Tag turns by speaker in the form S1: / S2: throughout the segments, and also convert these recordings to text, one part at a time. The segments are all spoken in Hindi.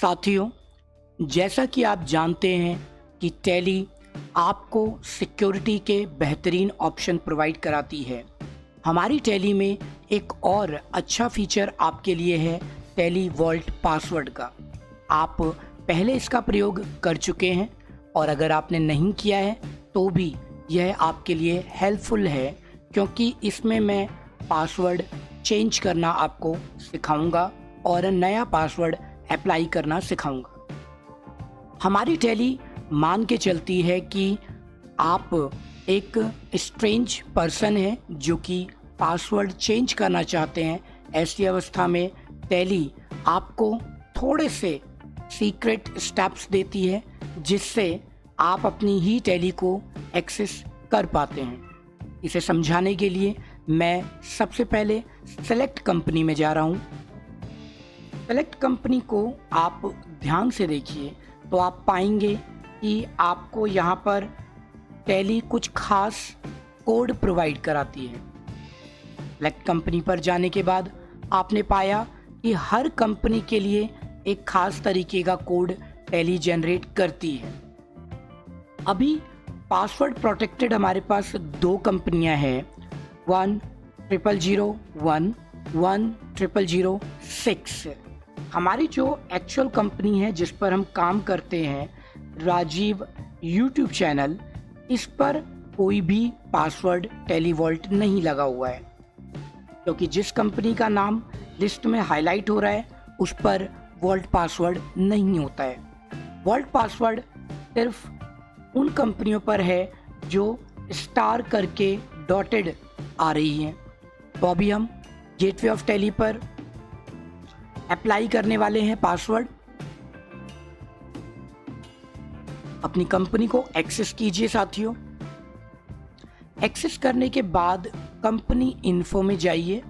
S1: साथियों, जैसा कि आप जानते हैं कि टैली आपको सिक्योरिटी के बेहतरीन ऑप्शन प्रोवाइड कराती है। हमारी टैली में एक और अच्छा फीचर आपके लिए है टैली वॉल्ट पासवर्ड का। आप पहले इसका प्रयोग कर चुके हैं और अगर आपने नहीं किया है तो भी यह आपके लिए हेल्पफुल है, क्योंकि इसमें मैं पासवर्ड चेंज करना आपको सिखाऊंगा और नया पासवर्ड अप्लाई करना सिखाऊंगा। हमारी टैली मान के चलती है कि आप एक स्ट्रेंज पर्सन हैं जो कि पासवर्ड चेंज करना चाहते हैं। ऐसी अवस्था में टैली आपको थोड़े से सीक्रेट स्टेप्स देती है जिससे आप अपनी ही टैली को एक्सेस कर पाते हैं। इसे समझाने के लिए मैं सबसे पहले सेलेक्ट कंपनी में जा रहा हूँ। सेलेक्ट कंपनी को आप ध्यान से देखिए तो आप पाएंगे कि आपको यहाँ पर टैली कुछ खास कोड प्रोवाइड कराती है। सेलेक्ट कंपनी पर जाने के बाद आपने पाया कि हर कंपनी के लिए एक खास तरीके का कोड टैली जनरेट करती है। अभी पासवर्ड प्रोटेक्टेड हमारे पास दो कंपनियां हैं, 1001, 1006। हमारी जो एक्चुअल कंपनी है जिस पर हम काम करते हैं, राजीव यूट्यूब चैनल, इस पर कोई भी पासवर्ड टैली वॉल्ट नहीं लगा हुआ है, क्योंकि जिस कंपनी का नाम लिस्ट में हाईलाइट हो रहा है उस पर वॉल्ट पासवर्ड नहीं होता है। वॉल्ट पासवर्ड सिर्फ उन कंपनियों पर है जो स्टार करके डॉटेड आ रही हैं। तो अभी हम गेटवे ऑफ टैली पर अप्लाई करने वाले हैं पासवर्ड। अपनी कंपनी को एक्सेस कीजिए साथियों। एक्सेस करने के बाद कंपनी इन्फो में जाइए।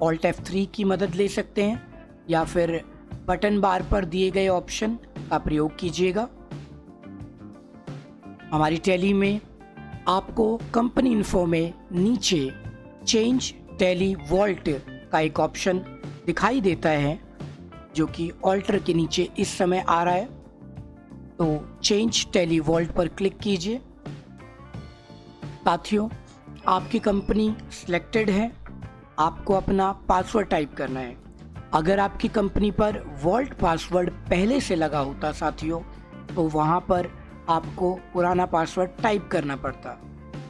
S1: ऑल्ट F3 की मदद ले सकते हैं या फिर बटन बार पर दिए गए ऑप्शन का प्रयोग कीजिएगा। हमारी टैली में आपको कंपनी इन्फो में नीचे चेंज टैली वॉल्ट का एक ऑप्शन दिखाई देता है, जो कि ऑल्टर के नीचे इस समय आ रहा है। तो चेंज टैली वॉल्ट पर क्लिक कीजिए। साथियों, आपकी कंपनी सिलेक्टेड है, आपको अपना पासवर्ड टाइप करना है। अगर आपकी कंपनी पर वॉल्ट पासवर्ड पहले से लगा होता साथियों, तो वहाँ पर आपको पुराना पासवर्ड टाइप करना पड़ता,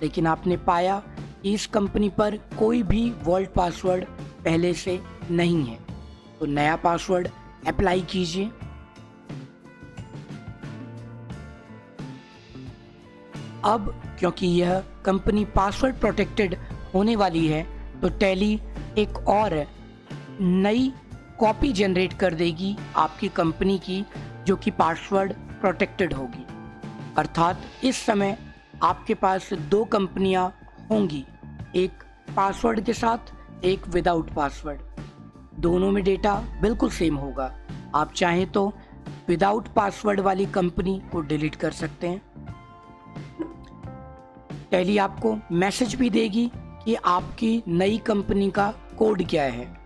S1: लेकिन आपने पाया कि इस कंपनी पर कोई भी वॉल्ट पासवर्ड पहले से नहीं है, तो नया पासवर्ड अप्लाई कीजिए। अब क्योंकि यह कंपनी पासवर्ड प्रोटेक्टेड होने वाली है, तो टैली एक और नई कॉपी जनरेट कर देगी आपकी कंपनी की, जो कि पासवर्ड प्रोटेक्टेड होगी। अर्थात इस समय आपके पास दो कंपनियां होंगी, एक पासवर्ड के साथ, एक विदाउट पासवर्ड। दोनों में डेटा बिल्कुल सेम होगा। आप चाहें तो विदाउट पासवर्ड वाली कंपनी को डिलीट कर सकते हैं। टैली आपको मैसेज भी देगी कि आपकी नई कंपनी का कोड क्या है।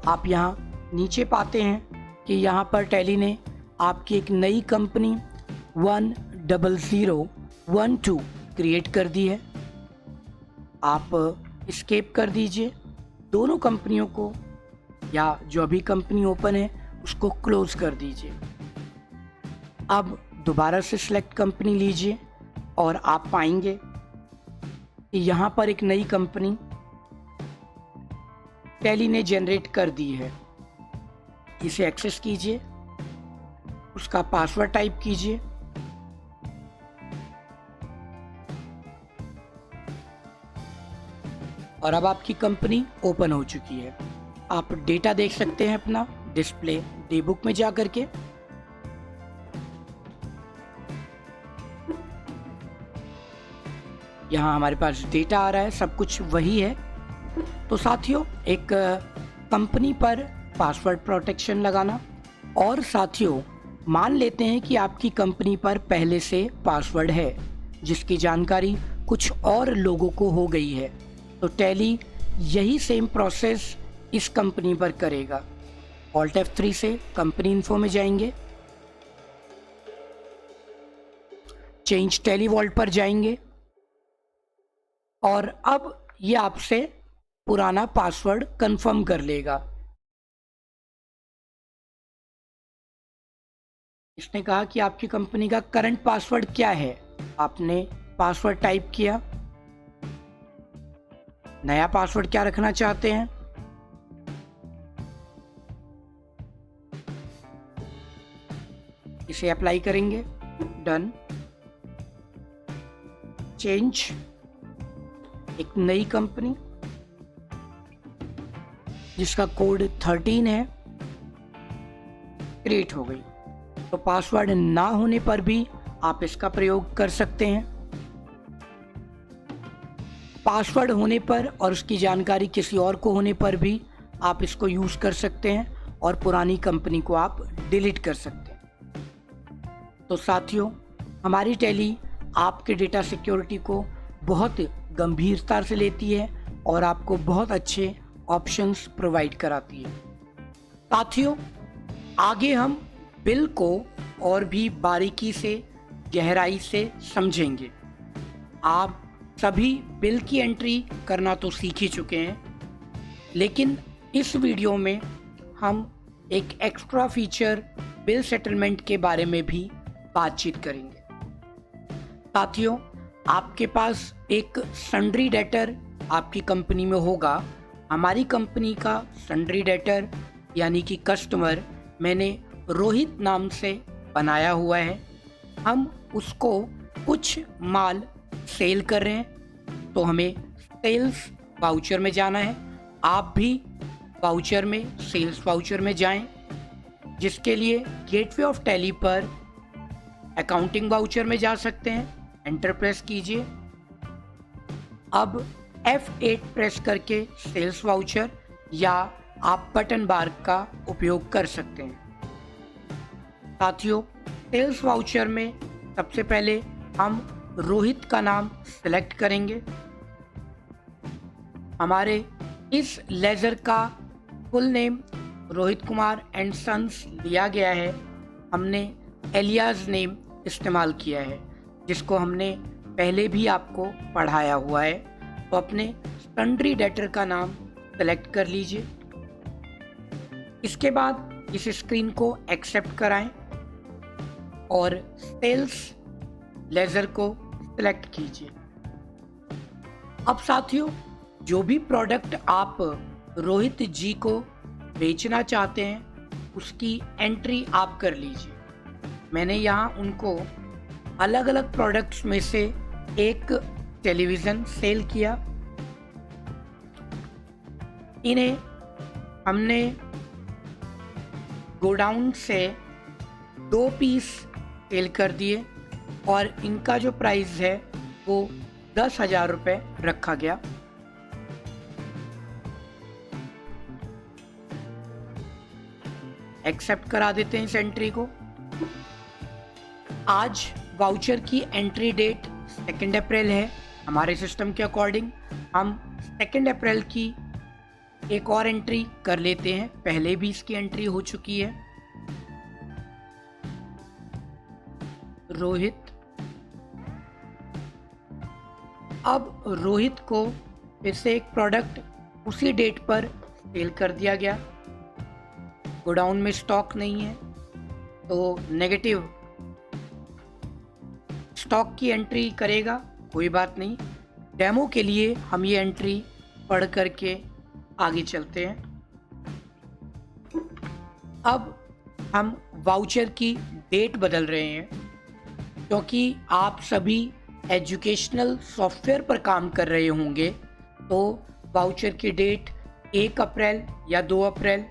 S1: आप यहाँ नीचे पाते हैं कि यहाँ पर टैली ने आपकी एक नई कंपनी 10012 क्रिएट कर दी है। आप एस्केप कर दीजिए दोनों कंपनियों को, या जो अभी कंपनी ओपन है उसको क्लोज कर दीजिए। अब दोबारा से सिलेक्ट कंपनी लीजिए और आप पाएंगे कि यहाँ पर एक नई कंपनी टैली ने जनरेट कर दी है। इसे एक्सेस कीजिए, उसका पासवर्ड टाइप कीजिए। और अब आपकी कंपनी ओपन हो चुकी है। आप डेटा देख सकते हैं अपना डिस्प्ले डे बुक में जा करके। यहाँ हमारे पास डेटा आ रहा है, सब कुछ वही है। तो साथियों, एक कंपनी पर पासवर्ड प्रोटेक्शन लगाना, और साथियों मान लेते हैं कि आपकी कंपनी पर पहले से पासवर्ड है जिसकी जानकारी कुछ और लोगों को हो गई है, तो टैली यही सेम प्रोसेस इस कंपनी पर करेगा Alt F3 से कंपनी इन्फो में जाएंगे, चेंज टेली वॉल्ट पर जाएंगे और अब ये आपसे पुराना पासवर्ड कंफर्म कर लेगा। इसने कहा कि आपकी कंपनी का करंट पासवर्ड क्या है। आपने पासवर्ड टाइप किया, नया पासवर्ड क्या रखना चाहते हैं, इसे अप्लाई करेंगे, डन। चेंज, एक नई कंपनी जिसका कोड 13 है क्रिएट हो गई। तो पासवर्ड ना होने पर भी आप इसका प्रयोग कर सकते हैं। पासवर्ड होने पर और उसकी जानकारी किसी और को होने पर भी आप इसको यूज कर सकते हैं और पुरानी कंपनी को आप डिलीट कर सकते हैं। तो साथियों, हमारी टैली आपके डेटा सिक्योरिटी को बहुत गंभीरता से लेती है और आपको बहुत अच्छे ऑप्शंस प्रोवाइड कराती है। साथियों, आगे हम बिल को और भी बारीकी से, गहराई से समझेंगे। आप सभी बिल की एंट्री करना तो सीख ही चुके हैं, लेकिन इस वीडियो में हम एक एक्स्ट्रा फीचर बिल सेटलमेंट के बारे में भी बातचीत करेंगे। साथियों, आपके पास एक सन्ड्री डेटर आपकी कंपनी में होगा। हमारी कंपनी का सन्ड्री डेटर यानी कि कस्टमर मैंने रोहित नाम से बनाया हुआ है। हम उसको कुछ माल सेल कर रहे हैं, तो हमें सेल्स वाउचर में जाना है। आप भी वाउचर में, सेल्स वाउचर में जाएं, जिसके लिए गेटवे ऑफ टैली पर अकाउंटिंग वाउचर में जा सकते हैं। एंटर प्रेस कीजिए। अब F8 प्रेस करके सेल्स वाउचर या आप बटन बार का उपयोग कर सकते हैं। साथियों, सेल्स वाउचर में सबसे पहले हम रोहित का नाम सिलेक्ट करेंगे। हमारे इस लेजर का full name Rohit Kumar and Sons लिया गया है। हमने एलियास नेम इस्तेमाल किया है, जिसको हमने पहले भी आपको पढ़ाया हुआ है। तो अपने सन्ड्री डेटर का नाम सेलेक्ट कर लीजिए। इसके बाद इस स्क्रीन को एक्सेप्ट कराएं और सेल्स लेजर को सिलेक्ट कीजिए। अब साथियों, जो भी प्रोडक्ट आप रोहित जी को बेचना चाहते हैं उसकी एंट्री आप कर लीजिए। मैंने यहाँ उनको अलग अलग प्रोडक्ट्स में से एक टेलीविज़न सेल किया। इन्हें हमने गोडाउन से 2 पीस सेल कर दिए और इनका जो प्राइस है वो 10,000 रुपये रखा गया। एक्सेप्ट करा देते हैं इस एंट्री को। आज वाउचर की एंट्री डेट 2 अप्रैल है। हमारे सिस्टम के अकॉर्डिंग हम 2 अप्रैल की एक और एंट्री कर लेते हैं। पहले भी इसकी एंट्री हो चुकी है। रोहित। अब रोहित को फिर से एक प्रोडक्ट उसी डेट पर सेल कर दिया गया। गोडाउन में स्टॉक नहीं है, तो नेगेटिव स्टॉक की एंट्री करेगा, कोई बात नहीं। डेमो के लिए हम ये एंट्री पढ़ करके आगे चलते हैं। अब हम वाउचर की डेट बदल रहे हैं, क्योंकि आप सभी एजुकेशनल सॉफ्टवेयर पर काम कर रहे होंगे। तो वाउचर की डेट 1 अप्रैल या 2 अप्रैल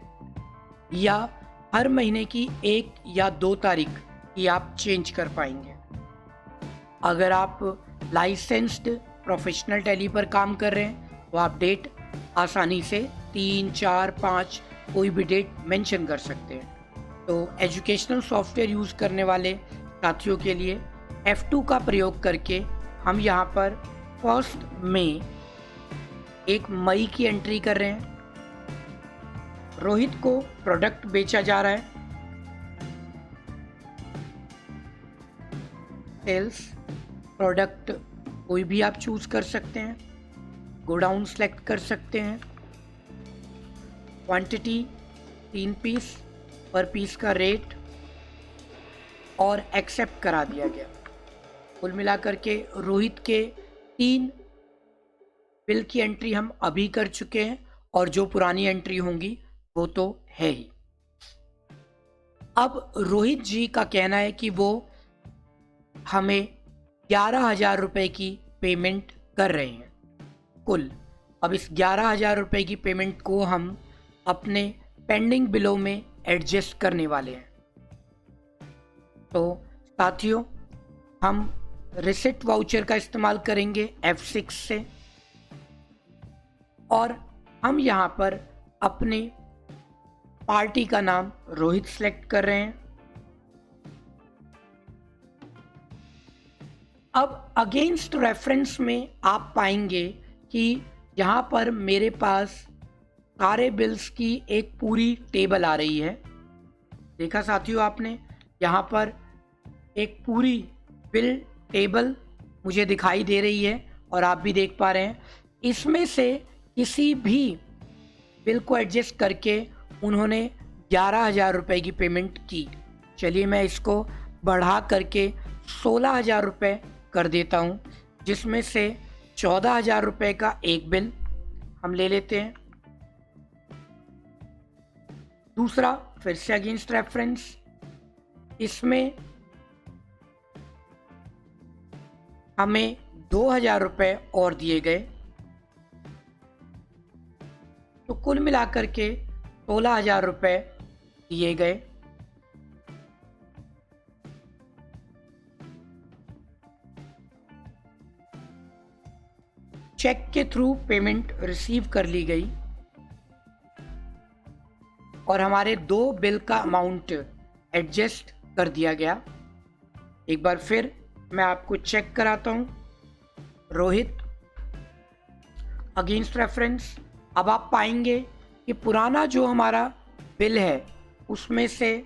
S1: या हर महीने की 1 या 2 तारीख की आप चेंज कर पाएंगे। अगर आप लाइसेंस्ड प्रोफेशनल टैली पर काम कर रहे हैं तो आप डेट आसानी से 3, 4, 5 कोई भी डेट मेंशन कर सकते हैं। तो एजुकेशनल सॉफ्टवेयर यूज़ करने वाले साथियों के लिए F2 का प्रयोग करके हम यहाँ पर 1 मई की एंट्री कर रहे हैं। रोहित को प्रोडक्ट बेचा जा रहा है। सेल्स प्रोडक्ट कोई भी आप चूज कर सकते हैं, गोडाउन सेलेक्ट कर सकते हैं, क्वांटिटी 3 पीस, पर पीस का रेट और एक्सेप्ट करा दिया गया। कुल मिलाकर के रोहित के 3 बिल की एंट्री हम अभी कर चुके हैं और जो पुरानी एंट्री होंगी वो तो है ही। अब रोहित जी का कहना है कि वो हमें 11,000 रुपये की पेमेंट कर रहे हैं कुल। अब इस 11,000 रुपये की पेमेंट को हम अपने पेंडिंग बिलों में एडजस्ट करने वाले हैं। तो साथियों, हम रिसिट वाउचर का इस्तेमाल करेंगे F6 से और हम यहाँ पर अपने पार्टी का नाम रोहित सेलेक्ट कर रहे हैं। अब अगेंस्ट रेफरेंस में आप पाएंगे कि यहाँ पर मेरे पास सारे बिल्स की एक पूरी टेबल आ रही है। देखा साथियों आपने, यहाँ पर एक पूरी बिल टेबल मुझे दिखाई दे रही है और आप भी देख पा रहे हैं। इसमें से किसी भी बिल को एडजस्ट करके उन्होंने 11,000 रुपये की पेमेंट की। चलिए मैं इसको बढ़ा करके 16,000 रुपये कर देता हूँ, जिसमें से 14,000 रुपये का एक बिल हम ले लेते हैं। दूसरा फिर से अगेंस्ट रेफरेंस, इसमें हमें 2,000 रुपये और दिए गए, तो कुल मिलाकर के 16,000 रुपये दिए गए। चेक के थ्रू पेमेंट रिसीव कर ली गई और हमारे 2 बिल का अमाउंट एडजस्ट कर दिया गया। एक बार फिर मैं आपको चेक कराता हूं। रोहित अगेंस्ट रेफरेंस, अब आप पाएंगे कि पुराना जो हमारा बिल है उसमें से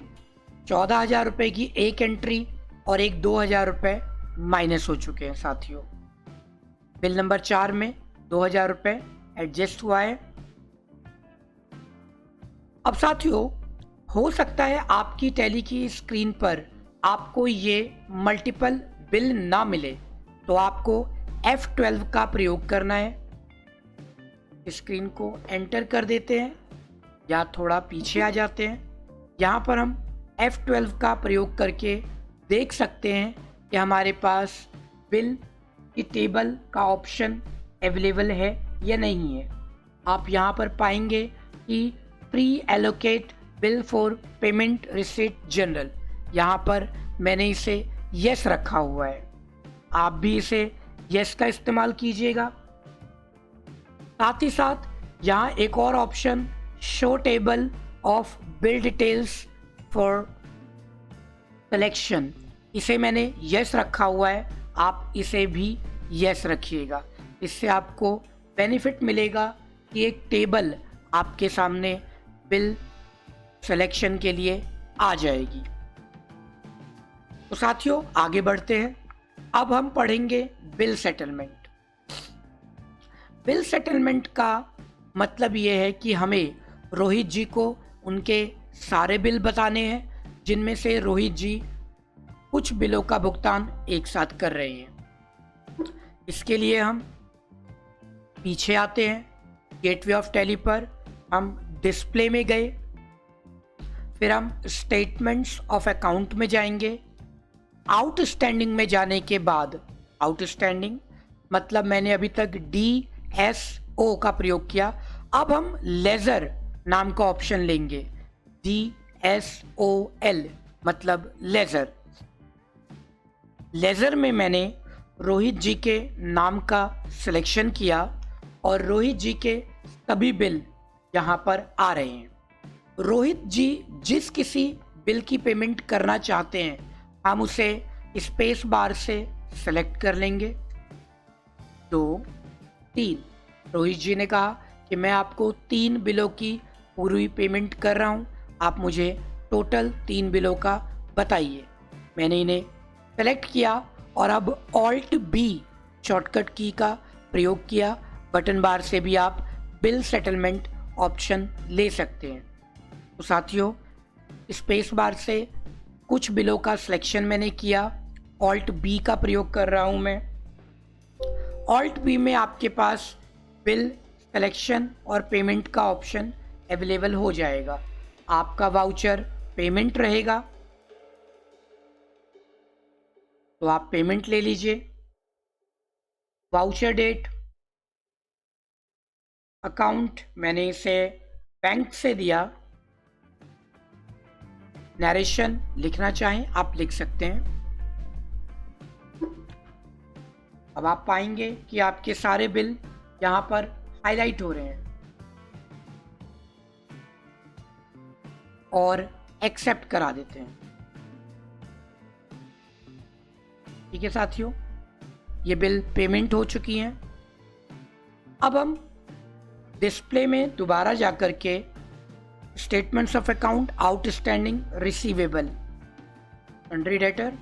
S1: 14,000 रुपये की एक एंट्री और एक 2,000 रुपये माइनस हो चुके हैं साथियों। बिल नंबर 4 में 2,000 रुपये एडजस्ट हुआ है। अब साथियों, हो सकता है आपकी टैली की स्क्रीन पर आपको ये मल्टीपल बिल ना मिले, तो आपको F12 का प्रयोग करना है। स्क्रीन को एंटर कर देते हैं या थोड़ा पीछे आ जाते हैं। यहाँ पर हम F12 का प्रयोग करके देख सकते हैं कि हमारे पास बिल की टेबल का ऑप्शन अवेलेबल है या नहीं है। आप यहाँ पर पाएंगे कि pre allocate bill for payment receipt general, यहाँ पर मैंने इसे यस रखा हुआ है। आप भी इसे यस का इस्तेमाल कीजिएगा। साथ ही साथ यहाँ एक और option show table of bill details for selection, इसे मैंने यस रखा हुआ है। आप इसे भी यस रखिएगा। इससे आपको बेनिफिट मिलेगा कि एक टेबल आपके सामने बिल सिलेक्शन के लिए आ जाएगी। तो साथियों आगे बढ़ते हैं। अब हम पढ़ेंगे बिल सेटलमेंट। बिल सेटलमेंट का मतलब ये है कि हमें रोहित जी को उनके सारे बिल बताने हैं जिनमें से रोहित जी कुछ बिलों का भुगतान एक साथ कर रहे हैं। इसके लिए हम पीछे आते हैं। गेटवे ऑफ टैली पर हम डिस्प्ले में गए, फिर हम स्टेटमेंट्स ऑफ अकाउंट में जाएंगे। आउटस्टैंडिंग में जाने के बाद, आउटस्टैंडिंग मतलब मैंने अभी तक DSO का प्रयोग किया, अब हम लेजर नाम का ऑप्शन लेंगे। DSOL मतलब लेजर। लेजर में मैंने रोहित जी के नाम का सिलेक्शन किया और रोहित जी के सभी बिल यहाँ पर आ रहे हैं। रोहित जी जिस किसी बिल की पेमेंट करना चाहते हैं हम उसे स्पेस बार से सेलेक्ट कर लेंगे। 2, 3, रोहित जी ने कहा कि मैं आपको 3 बिलों की पूरी पेमेंट कर रहा हूँ, आप मुझे टोटल 3 बिलों का बताइए। मैंने इन्हें सेलेक्ट किया और अब ऑल्ट बी शॉर्टकट की का प्रयोग किया। बटन बार से भी आप बिल सेटलमेंट ऑप्शन ले सकते हैं। तो साथियों, स्पेस बार से कुछ बिलों का सिलेक्शन मैंने किया, ऑल्ट बी का प्रयोग कर रहा हूँ मैं। ऑल्ट बी में आपके पास बिल सिलेक्शन और पेमेंट का ऑप्शन अवेलेबल हो जाएगा। आपका वाउचर पेमेंट रहेगा, तो आप पेमेंट ले लीजिए। वाउचर डेट, अकाउंट मैंने इसे बैंक से दिया। नरेशन लिखना चाहें आप लिख सकते हैं। अब आप पाएंगे कि आपके सारे बिल यहाँ पर हाईलाइट हो रहे हैं और एक्सेप्ट करा देते हैं। ठीक है साथियों, ये बिल पेमेंट हो चुकी हैं। अब हम डिस्प्ले में दोबारा जाकर के statements of account, outstanding, receivable, sundry debtor,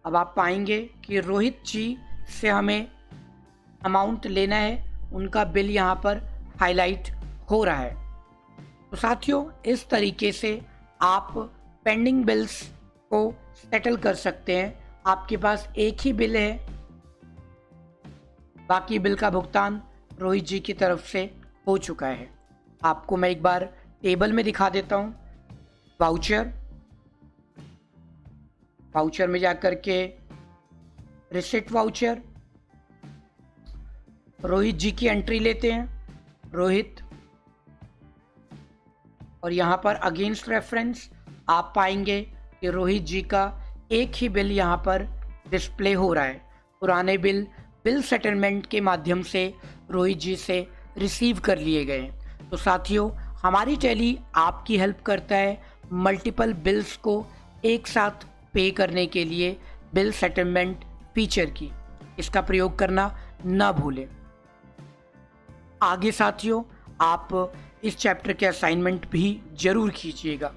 S1: अब आप पाएंगे कि रोहित जी से हमें अमाउंट लेना है, उनका बिल यहाँ पर हाईलाइट हो रहा है। तो साथियों, इस तरीके से आप पेंडिंग बिल्स को सेटल कर सकते हैं। आपके पास एक ही बिल है, बाकी बिल का भुगतान रोहित जी की तरफ से हो चुका है। आपको मैं एक बार टेबल में दिखा देता हूँ। वाउचर में जाकर के रिसिट वाउचर, रोहित जी की एंट्री लेते हैं, रोहित, और यहाँ पर अगेंस्ट रेफरेंस आप पाएंगे कि रोहित जी का एक ही बिल यहाँ पर डिस्प्ले हो रहा है। पुराने बिल सेटलमेंट के माध्यम से रोहित जी से रिसीव कर लिए गए। तो साथियों, हमारी टैली आपकी हेल्प करता है मल्टीपल बिल्स को एक साथ पे करने के लिए बिल सेटलमेंट फीचर की। इसका प्रयोग करना ना भूलें। आगे साथियों, आप इस चैप्टर के असाइनमेंट भी जरूर कीजिएगा।